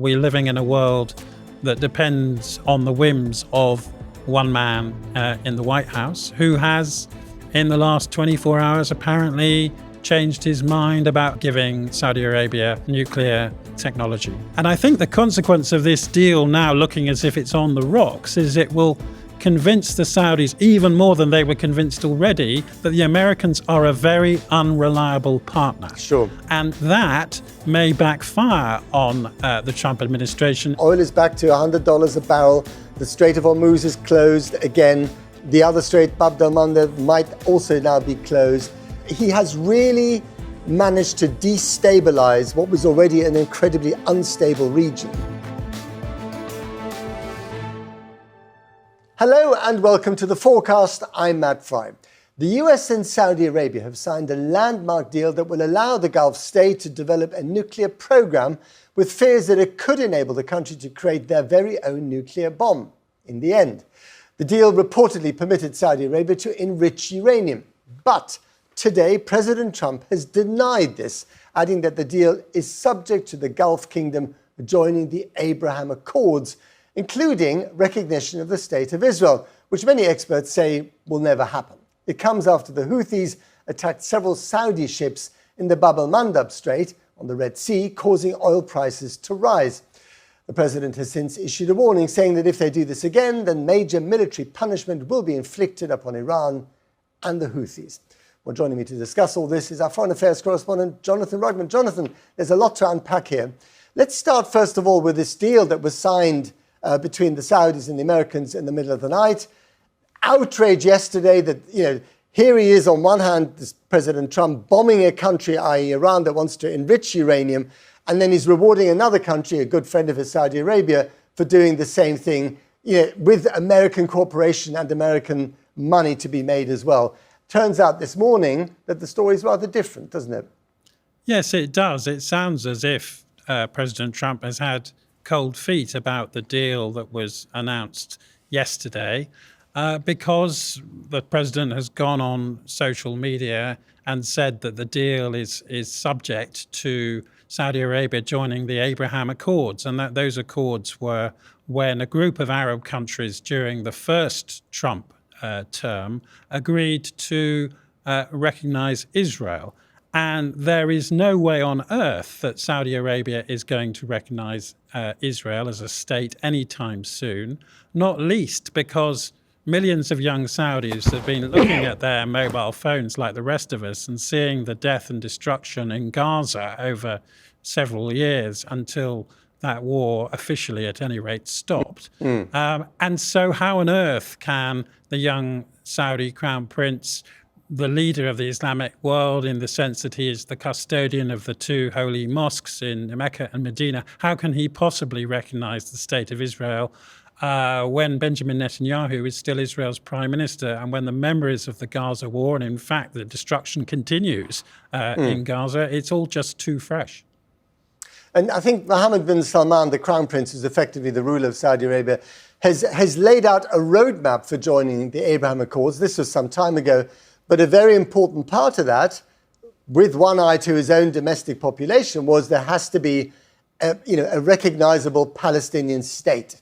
We're living in a world that depends on the whims of one man in the White House, who has, in the last 24 hours, apparently changed his mind about giving Saudi Arabia nuclear technology. And I think the consequence of this deal now looking as if it's on the rocks is it will convince the Saudis, even more than they were convinced already, that the Americans are a very unreliable partner. Sure. And that may backfire on the Trump administration. Oil is back to $100 a barrel. The Strait of Hormuz is closed again. The other strait, Bab el Mandab, might also now be closed. He has really managed to destabilize what was already an incredibly unstable region. Hello and welcome to the Fourcast. I'm Frei. The US and Saudi Arabia have signed a landmark deal that will allow the Gulf state to develop a nuclear program, with fears that it could enable the country to create their very own nuclear bomb in the end. The deal reportedly permitted Saudi Arabia to enrich uranium. But today, President Trump has denied this, adding that the deal is subject to the Gulf kingdom joining the Abraham Accords, including recognition of the State of Israel, which many experts say will never happen. It comes after the Houthis attacked several Saudi ships in the Bab el Mandab Strait on the Red Sea, causing oil prices to rise. The president has since issued a warning saying that if they do this again, then major military punishment will be inflicted upon Iran and the Houthis. Well, joining me to discuss all this is our foreign affairs correspondent, Jonathan Rugman. Jonathan, there's a lot to unpack here. Let's start, first of all, with this deal that was signed between the Saudis and the Americans in the middle of the night. Outrage yesterday that, here he is on one hand, this President Trump bombing a country, i.e. Iran, that wants to enrich uranium, and then he's rewarding another country, a good friend of his, Saudi Arabia, for doing the same thing, with American cooperation and American money to be made as well. Turns out this morning that the story is rather different, doesn't it? Yes, it does. It sounds as if President Trump has had cold feet about the deal that was announced yesterday, because the president has gone on social media and said that the deal is subject to Saudi Arabia joining the Abraham Accords, and that those accords were when a group of Arab countries during the first Trump term agreed to recognize Israel. And there is no way on earth that Saudi Arabia is going to recognize Israel as a state anytime soon, not least because millions of young Saudis have been looking at their mobile phones like the rest of us and seeing the death and destruction in Gaza over several years until that war officially, at any rate, stopped. And so how on earth can the young Saudi crown prince, the leader of the Islamic world in the sense that he is the custodian of the two holy mosques in Mecca and Medina, how can he possibly recognize the State of Israel when Benjamin Netanyahu is still Israel's prime minister, and when the memories of the Gaza war, and in fact the destruction continues in Gaza, it's all just too fresh. And I think Mohammed bin Salman, the crown prince, who's effectively the ruler of Saudi Arabia, has laid out a roadmap for joining the Abraham Accords. This was some time ago. But a very important part of that, with one eye to his own domestic population, was there has to be a recognizable Palestinian state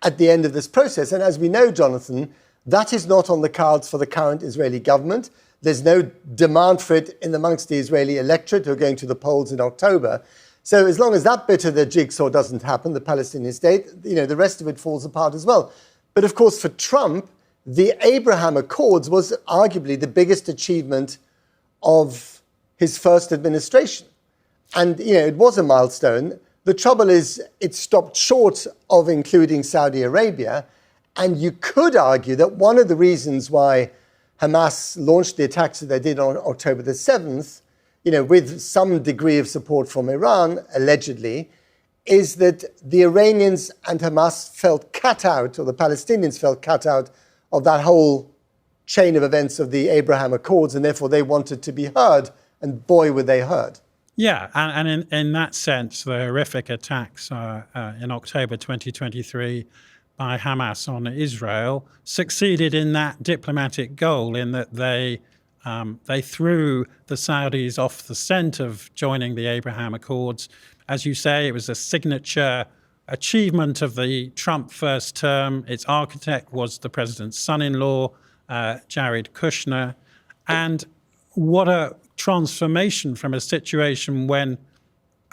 at the end of this process. And as we know, Jonathan, that is not on the cards for the current Israeli government. There's no demand for it amongst the Israeli electorate who are going to the polls in October. So as long as that bit of the jigsaw doesn't happen, the Palestinian state, the rest of it falls apart as well. But of course, for Trump, the Abraham Accords was arguably the biggest achievement of his first administration. And, it was a milestone. The trouble is it stopped short of including Saudi Arabia. And you could argue that one of the reasons why Hamas launched the attacks that they did on October the 7th, with some degree of support from Iran, allegedly, is that the Iranians and Hamas felt cut out, or the Palestinians felt cut out, of that whole chain of events of the Abraham Accords, and therefore they wanted to be heard, and boy, were they heard. Yeah, and in that sense, the horrific attacks in October 2023 by Hamas on Israel succeeded in that diplomatic goal, in that they threw the Saudis off the scent of joining the Abraham Accords. As you say, it was a signature achievement of the Trump first term. Its architect was the president's son-in-law, Jared Kushner. And what a transformation from a situation when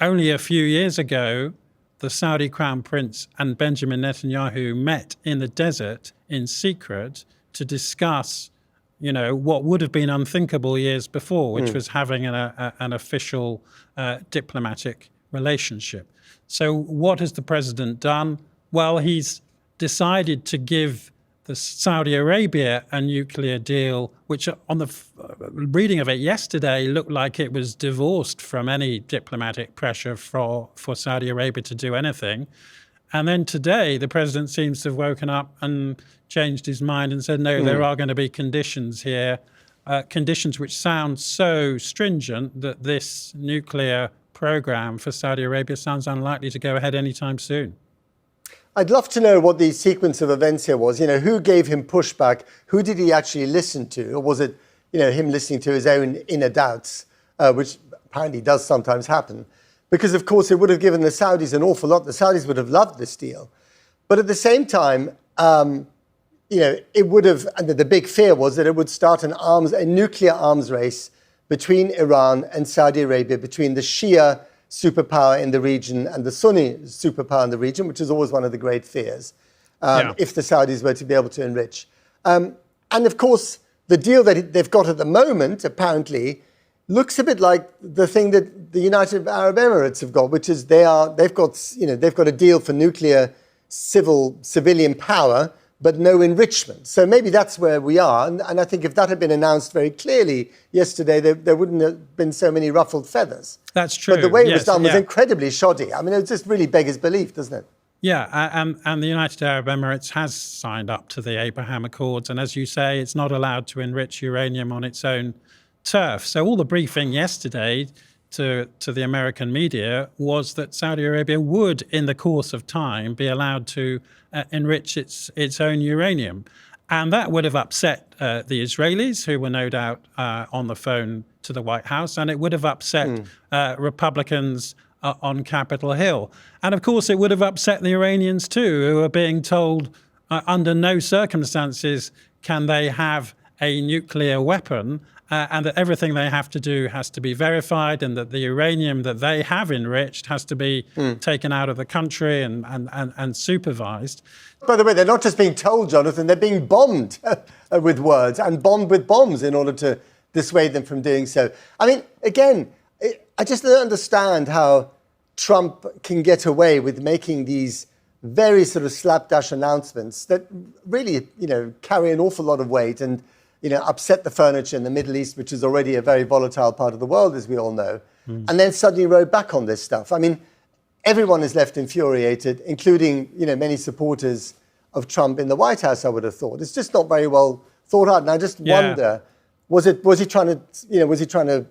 only a few years ago, the Saudi Crown Prince and Benjamin Netanyahu met in the desert in secret to discuss, what would have been unthinkable years before, which was having an official diplomatic relationship. So what has the president done? Well, he's decided to give the Saudi Arabia a nuclear deal, which on the reading of it yesterday looked like it was divorced from any diplomatic pressure for Saudi Arabia to do anything. And then today, the president seems to have woken up and changed his mind and said, no, there are going to be conditions here, conditions which sound so stringent that this nuclear program for Saudi Arabia sounds unlikely to go ahead anytime soon. I'd love to know what the sequence of events here was. Who gave him pushback? Who did he actually listen to? Or was it, him listening to his own inner doubts, which apparently does sometimes happen? Because, of course, it would have given the Saudis an awful lot. The Saudis would have loved this deal. But at the same time, it would have, and the big fear was that it would start a nuclear arms race between Iran and Saudi Arabia, between the Shia superpower in the region and the Sunni superpower in the region, which is always one of the great fears, if the Saudis were to be able to enrich. And of course, the deal that they've got at the moment, apparently, looks a bit like the thing that the United Arab Emirates have got, which is they've got a deal for nuclear civilian power, but no enrichment. So maybe that's where we are. And I think if that had been announced very clearly yesterday, there wouldn't have been so many ruffled feathers. That's true. But the way it was done was incredibly shoddy. I mean, it just really beggars belief, doesn't it? Yeah, and the United Arab Emirates has signed up to the Abraham Accords. And as you say, it's not allowed to enrich uranium on its own turf. So all the briefing yesterday to the American media was that Saudi Arabia would, in the course of time, be allowed to enrich its own uranium. And that would have upset the Israelis, who were no doubt on the phone to the White House, and it would have upset Republicans on Capitol Hill. And of course, it would have upset the Iranians too, who are being told under no circumstances can they have a nuclear weapon, and that everything they have to do has to be verified, and that the uranium that they have enriched has to be taken out of the country and supervised. By the way, they're not just being told, Jonathan, they're being bombed with words and bombed with bombs in order to dissuade them from doing so. I mean, again, I just don't understand how Trump can get away with making these very sort of slapdash announcements that really, carry an awful lot of weight and, upset the furniture in the Middle East, which is already a very volatile part of the world, as we all know, and then suddenly row back on this stuff. I mean, everyone is left infuriated, including, many supporters of Trump in the White House, I would have thought. It's just not very well thought out. And I just wonder, was he trying to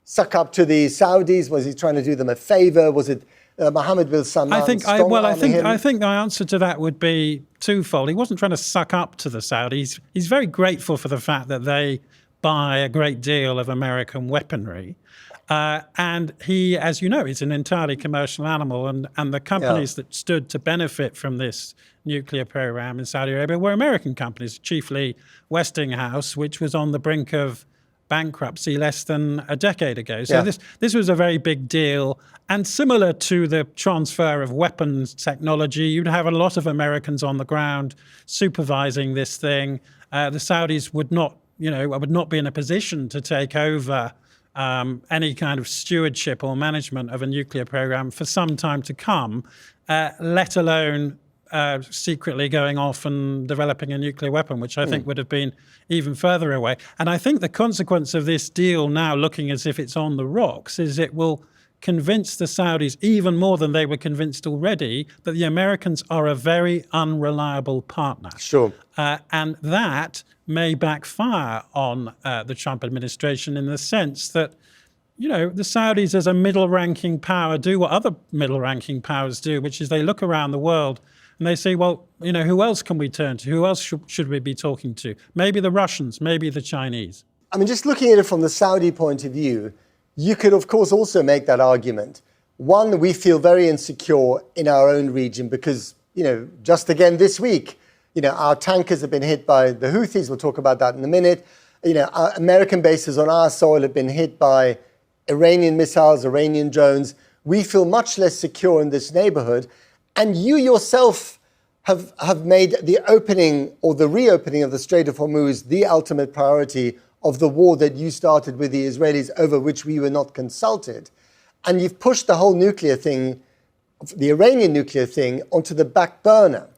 suck up to the Saudis? Was he trying to do them a favor? Was it Mohammed bin Salman? I think the answer to that would be twofold. He wasn't trying to suck up to the Saudis. He's very grateful for the fact that they buy a great deal of American weaponry. And he, as you know, is an entirely commercial animal. And the companies that stood to benefit from this nuclear program in Saudi Arabia were American companies, chiefly Westinghouse, which was on the brink of bankruptcy less than a decade ago. So this was a very big deal. And similar to the transfer of weapons technology, you'd have a lot of Americans on the ground supervising this thing. The Saudis would not be in a position to take over any kind of stewardship or management of a nuclear program for some time to come, let alone secretly going off and developing a nuclear weapon, which I think would have been even further away. And I think the consequence of this deal now looking as if it's on the rocks is it will convince the Saudis even more than they were convinced already that the Americans are a very unreliable partner. Sure. And that may backfire on the Trump administration in the sense that, the Saudis as a middle-ranking power do what other middle-ranking powers do, which is they look around the world and they say, well, who else can we turn to? Who else should we be talking to? Maybe the Russians, maybe the Chinese. I mean, just looking at it from the Saudi point of view, you could, of course, also make that argument. One, we feel very insecure in our own region because, just again this week, our tankers have been hit by the Houthis. We'll talk about that in a minute. Our American bases on our soil have been hit by Iranian missiles, Iranian drones. We feel much less secure in this neighborhood. And you yourself have made the opening or the reopening of the Strait of Hormuz the ultimate priority of the war that you started with the Israelis, over which we were not consulted. And you've pushed the whole nuclear thing, the Iranian nuclear thing, onto the back burner.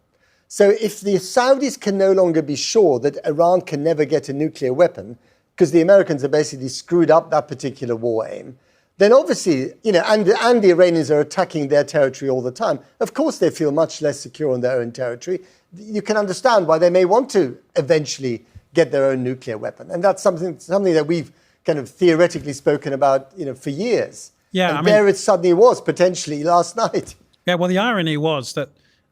So if the Saudis can no longer be sure that Iran can never get a nuclear weapon, because the Americans have basically screwed up that particular war aim, then obviously, and the Iranians are attacking their territory all the time. Of course, they feel much less secure in their own territory. You can understand why they may want to eventually get their own nuclear weapon. And that's something that we've kind of theoretically spoken about, for years. Yeah, and there it suddenly was, potentially, last night. Yeah, well, the irony was that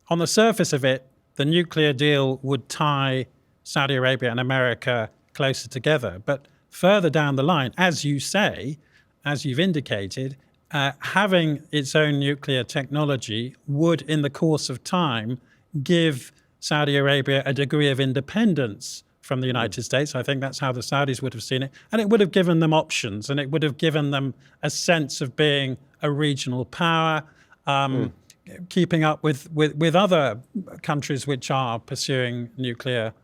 on the surface of it, the nuclear deal would tie Saudi Arabia and America closer together. But further down the line, as you say, as you've indicated, having its own nuclear technology would, in the course of time, give Saudi Arabia a degree of independence from the United States. I think that's how the Saudis would have seen it. And it would have given them options, and it would have given them a sense of being a regional power, keeping up with other countries which are pursuing nuclear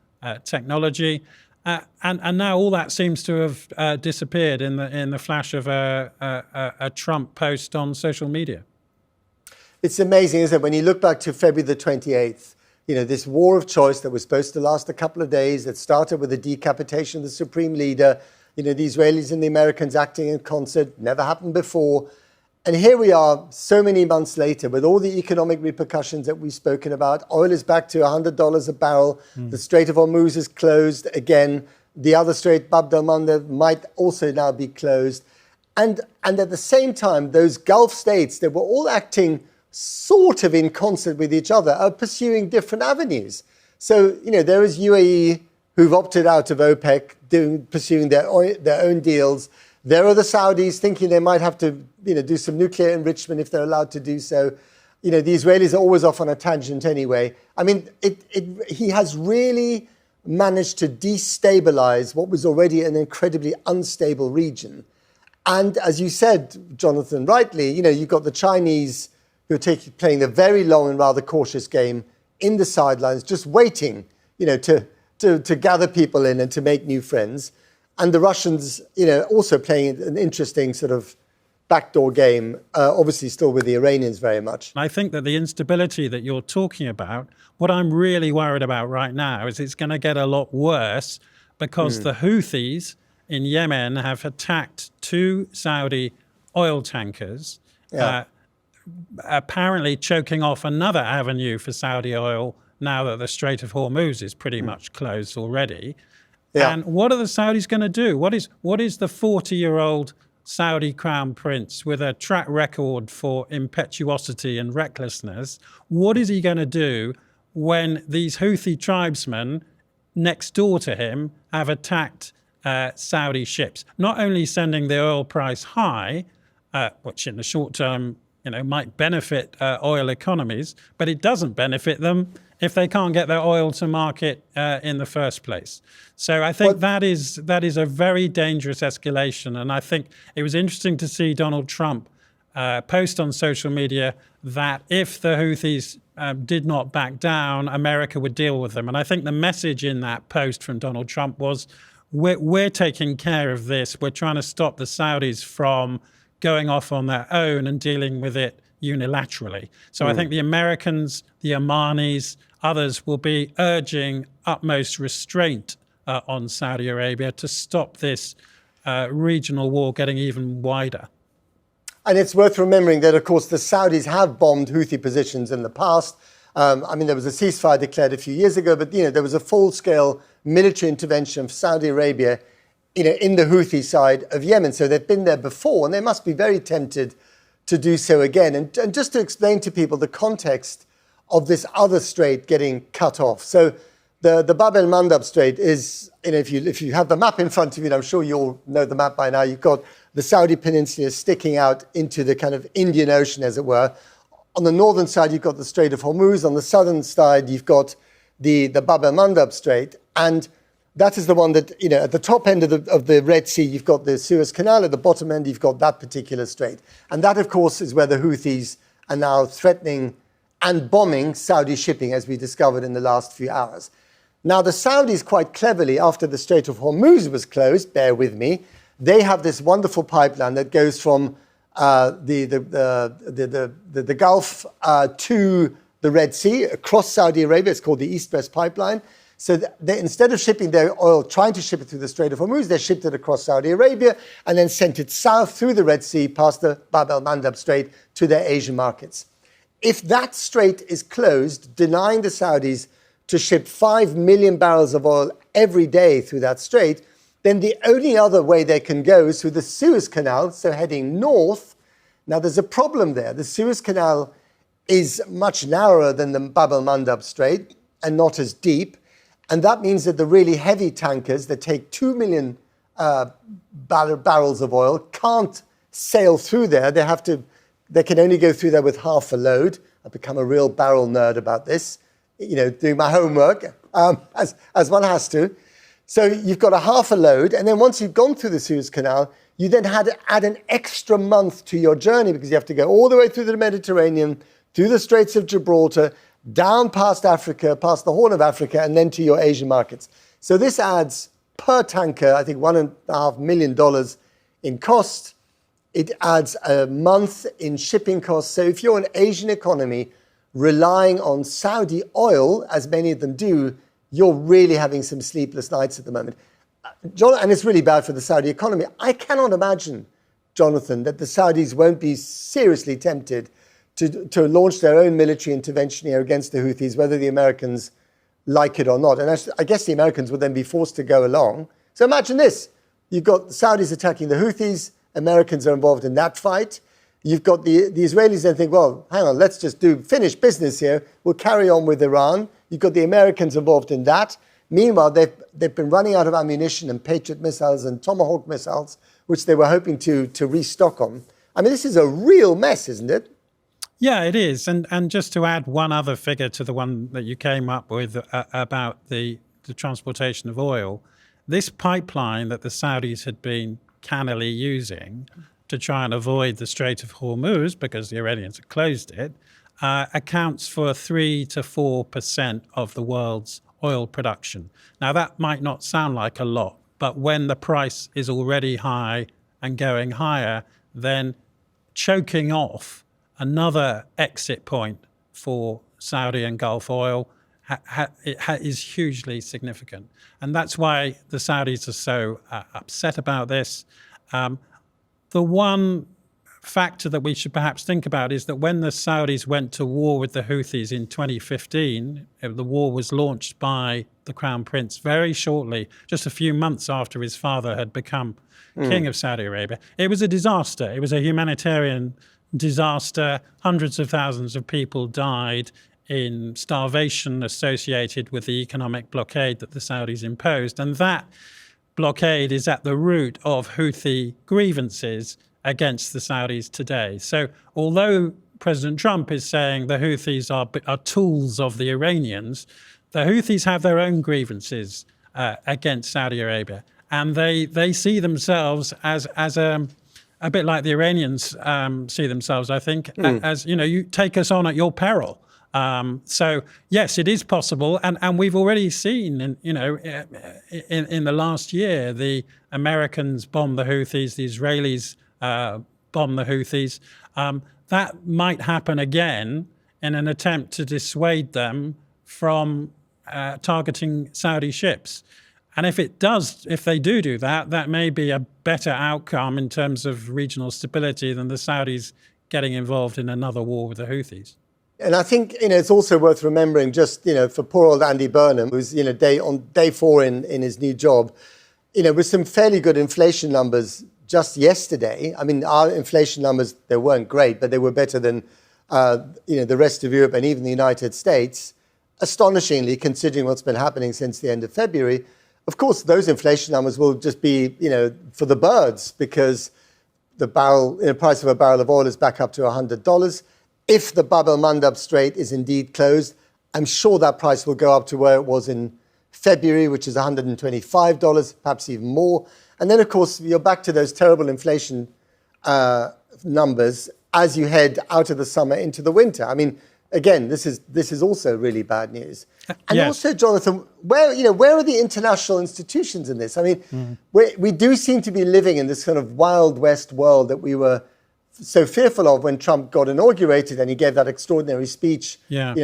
technology. And now all that seems to have disappeared in the flash of a Trump post on social media. It's amazing, isn't it? When you look back to February the 28th, this war of choice that was supposed to last a couple of days, that started with the decapitation of the supreme leader, the Israelis and the Americans acting in concert, never happened before. And here we are so many months later with all the economic repercussions that we've spoken about. Oil is back to $100 a barrel. The Strait of Hormuz is closed again. The other strait, Bab el Mandab, might also now be closed. And at the same time, those Gulf states that were all acting sort of in concert with each other are pursuing different avenues. So, there is UAE who've opted out of OPEC, pursuing their own deals. There are the Saudis thinking they might have to, do some nuclear enrichment if they're allowed to do so. The Israelis are always off on a tangent anyway. I mean, he has really managed to destabilize what was already an incredibly unstable region. And as you said, Jonathan, rightly, you've got the Chinese who are playing the very long and rather cautious game in the sidelines, just waiting, to gather people in and to make new friends. And the Russians, also playing an interesting sort of backdoor game, obviously still with the Iranians very much. I think that the instability that you're talking about, what I'm really worried about right now is it's going to get a lot worse because the Houthis in Yemen have attacked 2 Saudi oil tankers, apparently choking off another avenue for Saudi oil now that the Strait of Hormuz is pretty much closed already. Yeah. And what are the Saudis going to do? What is the 40-year-old Saudi crown prince with a track record for impetuosity and recklessness? What is he going to do when these Houthi tribesmen next door to him have attacked Saudi ships? Not only sending the oil price high, which in the short term, might benefit oil economies, but it doesn't benefit them if they can't get their oil to market in the first place. So I think that is a very dangerous escalation. And I think it was interesting to see Donald Trump post on social media that if the Houthis did not back down, America would deal with them. And I think the message in that post from Donald Trump was, we're taking care of this. We're trying to stop the Saudis from going off on their own and dealing with it unilaterally. So I think the Americans, the Omanis, others will be urging utmost restraint on Saudi Arabia to stop this regional war getting even wider. And it's worth remembering that, of course, the Saudis have bombed Houthi positions in the past. There was a ceasefire declared a few years ago, but there was a full-scale military intervention of Saudi Arabia in the Houthi side of Yemen. So they've been there before, and they must be very tempted to do so again. And just to explain to people the context of this other strait getting cut off. So the Bab el Mandab Strait is, if you have the map in front of you, and I'm sure you all know the map by now, you've got the Saudi Peninsula sticking out into the kind of Indian Ocean, as it were. On the northern side, you've got the Strait of Hormuz. On the southern side, you've got the Bab el Mandab Strait. And that is the one that, at the top end of the Red Sea, you've got the Suez Canal. At the bottom end, you've got that particular strait. And that, of course, is where the Houthis are now threatening and bombing Saudi shipping, as we discovered in the last few hours. Now, the Saudis, quite cleverly, after the Strait of Hormuz was closed, bear with me, they have this wonderful pipeline that goes from the Gulf to the Red Sea across Saudi Arabia. It's called the East-West Pipeline. So instead of shipping their oil, trying to ship it through the Strait of Hormuz, they shipped it across Saudi Arabia and then sent it south through the Red Sea past the Bab el Mandab Strait to their Asian markets. If that strait is closed, denying the Saudis to ship 5 million barrels of oil every day through that strait, then the only other way they can go is through the Suez Canal, so heading north. Now, there's a problem there. The Suez Canal is much narrower than the Bab el Mandab Strait and not as deep. And that means that the really heavy tankers that take 2 million barrels of oil can't sail through there. They can only go through there with half a load. I've become a real barrel nerd about this, doing my homework, as one has to. So you've got a half a load, and then once you've gone through the Suez Canal, you then had to add an extra month to your journey because you have to go all the way through the Mediterranean, through the Straits of Gibraltar, down past Africa, past the Horn of Africa, and then to your Asian markets. So this adds per tanker, I think $1.5 million in cost. It adds a month in shipping costs. So if you're an Asian economy relying on Saudi oil, as many of them do, you're really having some sleepless nights at the moment. John, and it's really bad for the Saudi economy. I cannot imagine, Jonathan, that the Saudis won't be seriously tempted to launch their own military intervention here against the Houthis, whether the Americans like it or not. And I guess the Americans would then be forced to go along. So imagine this. You've got the Saudis attacking the Houthis. Americans are involved in that fight. You've got the Israelis then think, well, hang on, let's just finish business here. We'll carry on with Iran. You've got the Americans involved in that. Meanwhile, they've been running out of ammunition and Patriot missiles and Tomahawk missiles, which they were hoping to restock on. I mean, this is a real mess, isn't it? Yeah, it is. And just to add one other figure to the one that you came up with about the transportation of oil, this pipeline that the Saudis had been cannily using to try and avoid the Strait of Hormuz, because the Iranians had closed it, accounts for 3 to 4% of the world's oil production. Now, that might not sound like a lot, but when the price is already high and going higher, then choking off another exit point for Saudi and Gulf oil is hugely significant. And that's why the Saudis are so upset about this. The one factor that we should perhaps think about is that when the Saudis went to war with the Houthis in 2015, the war was launched by the Crown Prince very shortly, just a few months after his father had become king of Saudi Arabia. It was a disaster. It was a humanitarian disaster. Hundreds of thousands of people died in starvation associated with the economic blockade that the Saudis imposed. And that blockade is at the root of Houthi grievances against the Saudis today. So although President Trump is saying the Houthis are tools of the Iranians, the Houthis have their own grievances against Saudi Arabia. And they see themselves as a bit like the Iranians see themselves, I think, as, you take us on at your peril. So yes, it is possible, and we've already seen, in the last year, the Americans bomb the Houthis, the Israelis bomb the Houthis. That might happen again in an attempt to dissuade them from targeting Saudi ships. And if they do that, that may be a better outcome in terms of regional stability than the Saudis getting involved in another war with the Houthis. And I think, it's also worth remembering just, for poor old Andy Burnham, who's, on day 4 in his new job, with some fairly good inflation numbers just yesterday. I mean, our inflation numbers, they weren't great, but they were better than, the rest of Europe and even the United States, astonishingly, considering what's been happening since the end of February. Of course, those inflation numbers will just be, for the birds, because the price of a barrel of oil is back up to $100. If the Bab el Mandab Strait is indeed closed, I'm sure that price will go up to where it was in February, which is $125, perhaps even more. And then, of course, you're back to those terrible inflation numbers as you head out of the summer into the winter. I mean, again, this is also really bad news. And yes. also, Jonathan, where are the international institutions in this? I mean, we do seem to be living in this kind of Wild West world that we were so fearful of when Trump got inaugurated and he gave that extraordinary speech. Yeah.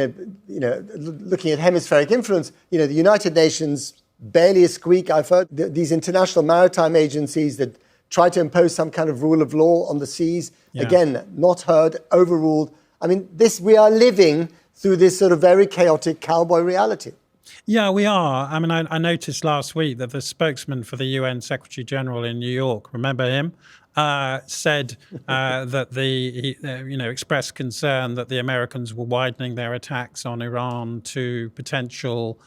Looking at hemispheric influence, the United Nations barely a squeak. I've heard these international maritime agencies that try to impose some kind of rule of law on the seas. Yeah. Again, not heard, overruled. I mean, we are living through this sort of very chaotic cowboy reality. Yeah, we are. I mean, I noticed last week that the spokesman for the UN Secretary General in New York, remember him, said that he expressed concern that the Americans were widening their attacks on Iran to potential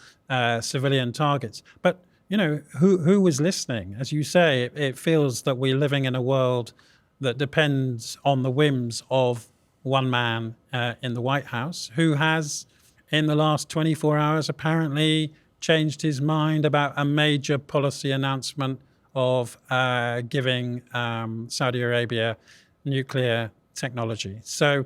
civilian targets. But who was listening? As you say, it feels that we're living in a world that depends on the whims of one man in the White House, who has, in the last 24 hours, apparently changed his mind about a major policy announcement of giving Saudi Arabia nuclear technology. So,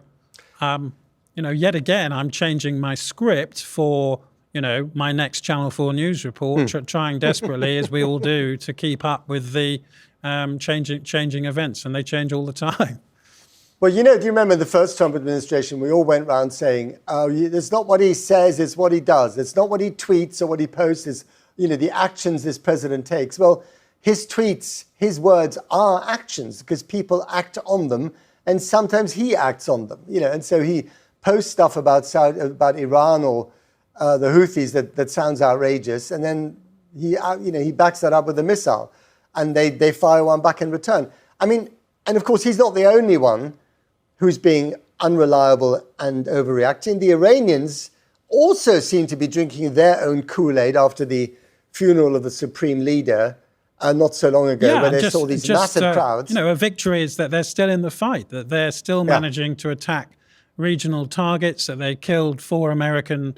yet again, I'm changing my script for my next Channel 4 news report, trying desperately, as we all do, to keep up with the changing events, and they change all the time. Well, do you remember the first Trump administration, we all went around saying, it's not what he says, it's what he does. It's not what he tweets or what he posts, it's, the actions this president takes. Well, his tweets, his words are actions because people act on them, and sometimes he acts on them, and so he posts stuff about Iran or the Houthis that sounds outrageous, and then he backs that up with a missile, and they fire one back in return. I mean, and of course he's not the only one who's being unreliable and overreacting. The Iranians also seem to be drinking their own Kool-Aid after the funeral of the supreme leader not so long ago, where they saw these massive crowds. A victory is that they're still in the fight, that they're still managing to attack regional targets, that they killed 4 American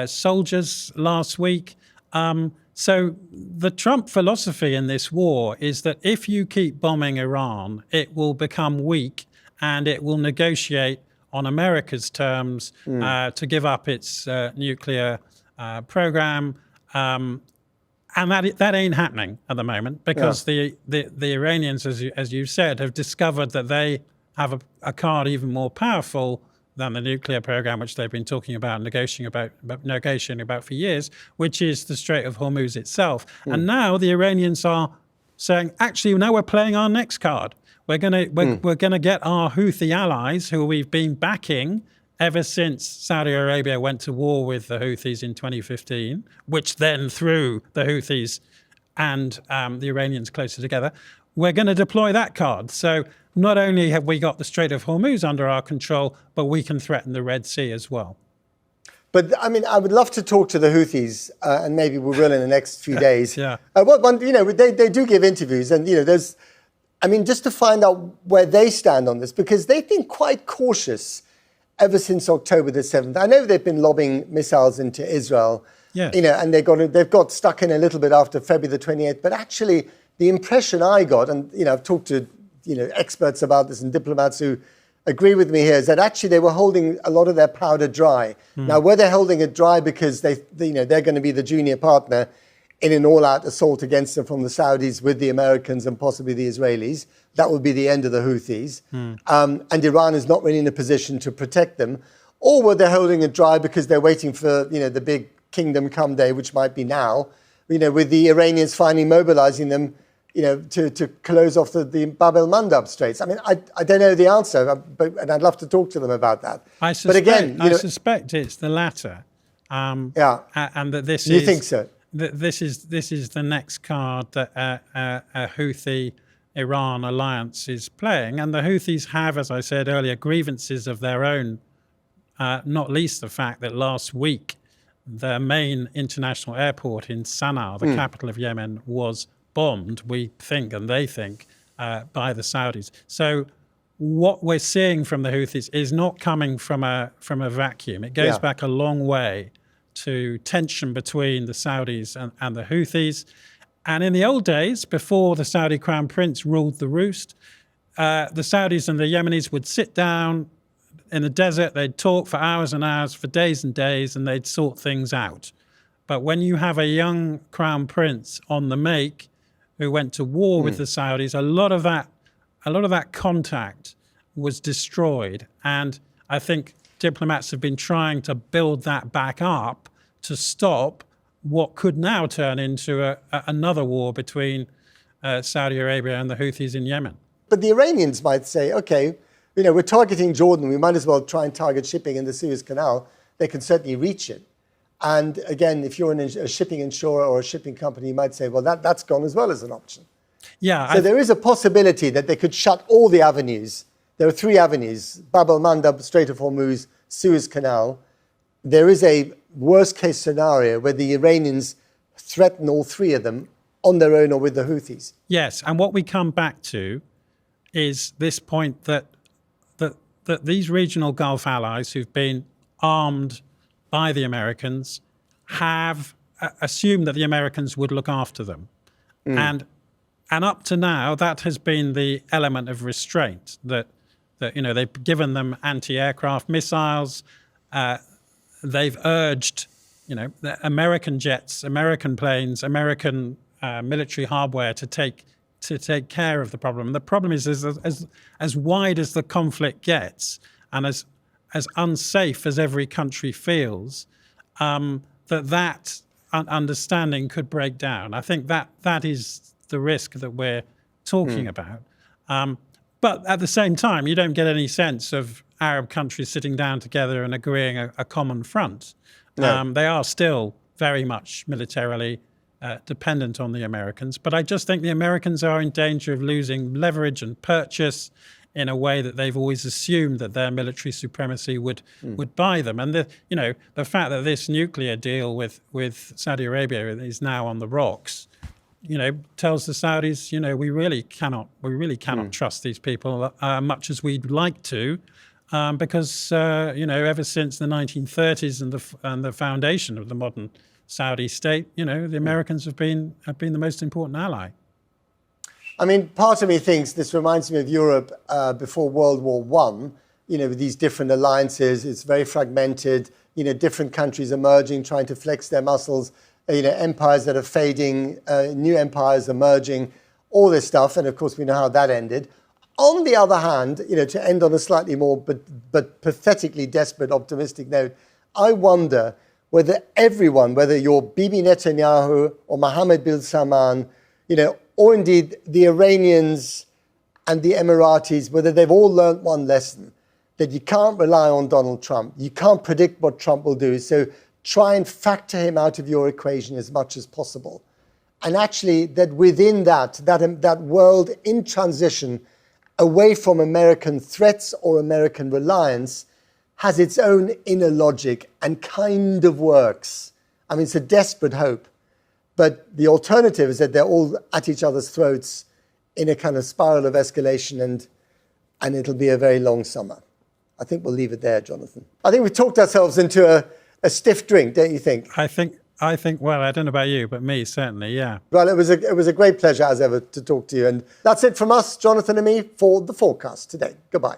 soldiers last week. So the Trump philosophy in this war is that if you keep bombing Iran, it will become weak and it will negotiate on America's terms to give up its nuclear program. And that ain't happening at the moment because the Iranians, as you said, have discovered that they have a card even more powerful than the nuclear program, which they've been talking about, negotiating about for years, which is the Strait of Hormuz itself. And now the Iranians are saying, actually, now we're playing our next card. We're gonna get our Houthi allies, who we've been backing ever since Saudi Arabia went to war with the Houthis in 2015, which then threw the Houthis and the Iranians closer together. We're going to deploy that card. So not only have we got the Strait of Hormuz under our control, but we can threaten the Red Sea as well. But I mean, I would love to talk to the Houthis, and maybe we will in the next few days. Yeah. They do give interviews, and there's, I mean, just to find out where they stand on this, because they've been quite cautious ever since October the 7th. I know they've been lobbing missiles into Israel, and they've got stuck in a little bit after February the 28th. But actually, the impression I got, and I've talked to experts about this and diplomats who agree with me here, is that actually they were holding a lot of their powder dry. Now, were they holding it dry because they're going to be the junior partner in an all-out assault against them from the Saudis with the Americans and possibly the Israelis? That would be the end of the Houthis. And Iran is not really in a position to protect them. Or were they holding it dry because they're waiting for, the big kingdom come day, which might be now, with the Iranians finally mobilizing them, to close off the Bab el Mandab Straits. I mean, I don't know the answer, and I'd love to talk to them about that. I suspect it's the latter. And that this is... You think so? This is the next card that a Houthi-Iran alliance is playing. And the Houthis have, as I said earlier, grievances of their own, not least the fact that last week the main international airport in Sana'a, the capital of Yemen, was bombed, we think, and they think, by the Saudis. So what we're seeing from the Houthis is not coming from a vacuum. It goes back a long way to tension between the Saudis and the Houthis. And in the old days, before the Saudi crown prince ruled the roost, the Saudis and the Yemenis would sit down in the desert, they'd talk for hours and hours, for days and days, and they'd sort things out. But when you have a young crown prince on the make who went to war with the Saudis, a lot of that contact was destroyed. And I think diplomats have been trying to build that back up to stop what could now turn into another war between Saudi Arabia and the Houthis in Yemen. But the Iranians might say, okay, we're targeting Jordan. We might as well try and target shipping in the Suez Canal. They can certainly reach it. And again, if you're a shipping insurer or a shipping company, you might say, well, that's gone as well as an option. Yeah. So there is a possibility that they could shut all the avenues. There are 3 avenues: Bab el Mandab, Strait of Hormuz, Suez Canal. There is a worst-case scenario where the Iranians threaten all 3 of them on their own or with the Houthis. Yes, and what we come back to is this point that these regional Gulf allies who've been armed by the Americans have assumed that the Americans would look after them. And up to now, that has been the element of restraint, that they've given them anti-aircraft missiles. They've urged, the American jets, American planes, American military hardware to take care of the problem. And the problem is as wide as the conflict gets, and as unsafe as every country feels, that understanding could break down. I think that is the risk that we're talking about. But at the same time, you don't get any sense of Arab countries sitting down together and agreeing a common front. No. They are still very much militarily dependent on the Americans. But I just think the Americans are in danger of losing leverage and purchase in a way that they've always assumed that their military supremacy would buy them. And the fact that this nuclear deal with Saudi Arabia is now on the rocks, tells the Saudis, we really cannot trust these people much as we'd like to, because ever since the 1930s and the foundation of the modern Saudi state, the Americans have been the most important ally. I mean, part of me thinks this reminds me of Europe before World War I, with these different alliances. It's very fragmented, different countries emerging, trying to flex their muscles, empires that are fading, new empires emerging, all this stuff. And of course, we know how that ended. On the other hand, to end on a slightly more but pathetically desperate, optimistic note, I wonder whether everyone, whether you're Bibi Netanyahu or Mohammed bin Salman, or indeed the Iranians and the Emiratis, whether they've all learned one lesson, that you can't rely on Donald Trump. You can't predict what Trump will do. So try and factor him out of your equation as much as possible. And actually that within that world in transition away from American threats or American reliance has its own inner logic and kind of works. I mean, it's a desperate hope. But the alternative is that they're all at each other's throats in a kind of spiral of escalation, and it'll be a very long summer. I think we'll leave it there, Jonathan. I think we've talked ourselves into a stiff drink, don't you think? I think, well, I don't know about you, but me, certainly, yeah. Well, it was a great pleasure, as ever, to talk to you. And that's it from us, Jonathan and me, for the Fourcast today. Goodbye.